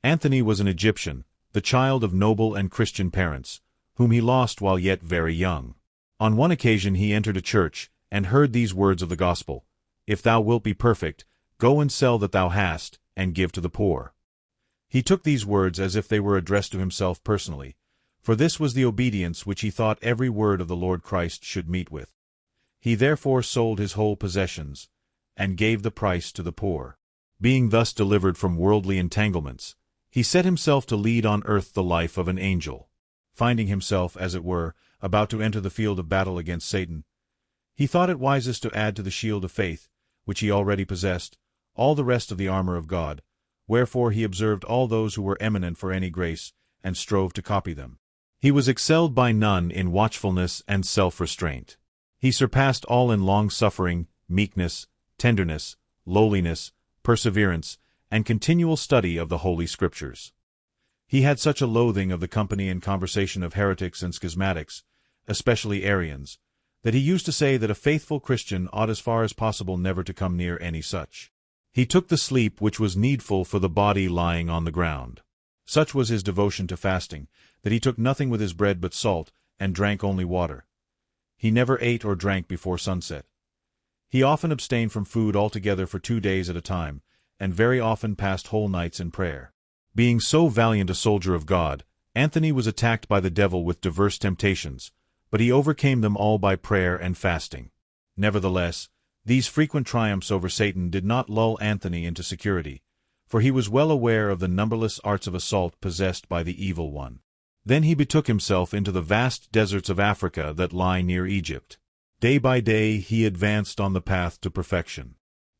Anthony was an Egyptian, the child of noble and Christian parents, whom he lost while yet very young. On one occasion he entered a church, and heard these words of the gospel: "If thou wilt be perfect, go and sell that thou hast, and give to the poor." He took these words as if they were addressed to himself personally, for this was the obedience which he thought every word of the Lord Christ should meet with. He therefore sold his whole possessions, and gave the price to the poor. Being thus delivered from worldly entanglements, he set himself to lead on earth the life of an angel. Finding himself, as it were, about to enter the field of battle against Satan, he thought it wisest to add to the shield of faith, which he already possessed, all the rest of the armor of God, wherefore he observed all those who were eminent for any grace, and strove to copy them. He was excelled by none in watchfulness and self-restraint. He surpassed all in long-suffering, meekness, tenderness, lowliness, perseverance, and continual study of the Holy Scriptures. He had such a loathing of the company and conversation of heretics and schismatics, especially Arians, that he used to say that a faithful Christian ought as far as possible never to come near any such. He took the sleep which was needful for the body lying on the ground. Such was his devotion to fasting, that he took nothing with his bread but salt, and drank only water. He never ate or drank before sunset. He often abstained from food altogether for 2 days at a time, and very often passed whole nights in prayer. Being so valiant a soldier of God, Anthony was attacked by the devil with diverse temptations, but he overcame them all by prayer and fasting. Nevertheless, these frequent triumphs over Satan did not lull Anthony into security, for he was well aware of the numberless arts of assault possessed by the evil one. Then he betook himself into the vast deserts of Africa that lie near Egypt. Day by day he advanced on the path to perfection.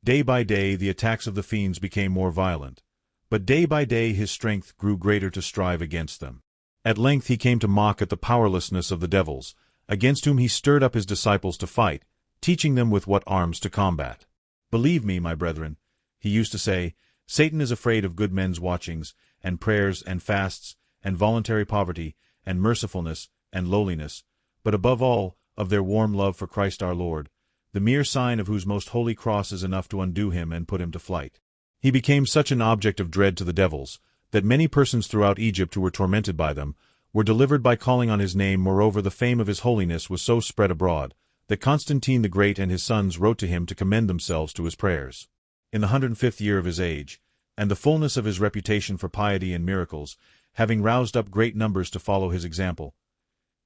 Day by day the attacks of the fiends became more violent, but day by day his strength grew greater to strive against them. At length he came to mock at the powerlessness of the devils, against whom he stirred up his disciples to fight, teaching them with what arms to combat. "Believe me, my brethren," he used to say, "Satan is afraid of good men's watchings, and prayers, and fasts, and voluntary poverty, and mercifulness, and lowliness, but above all, of their warm love for Christ our Lord, the mere sign of whose most holy cross is enough to undo him and put him to flight." He became such an object of dread to the devils, that many persons throughout Egypt who were tormented by them were delivered by calling on his name. Moreover, the fame of his holiness was so spread abroad, that Constantine the Great and his sons wrote to him to commend themselves to his prayers. In the 105th year of his age, and the fullness of his reputation for piety and miracles, having roused up great numbers to follow his example,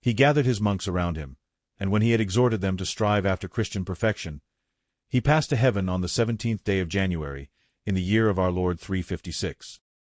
he gathered his monks around him, and when he had exhorted them to strive after Christian perfection, he passed to heaven on the 17th day of January, in the year of our Lord 356.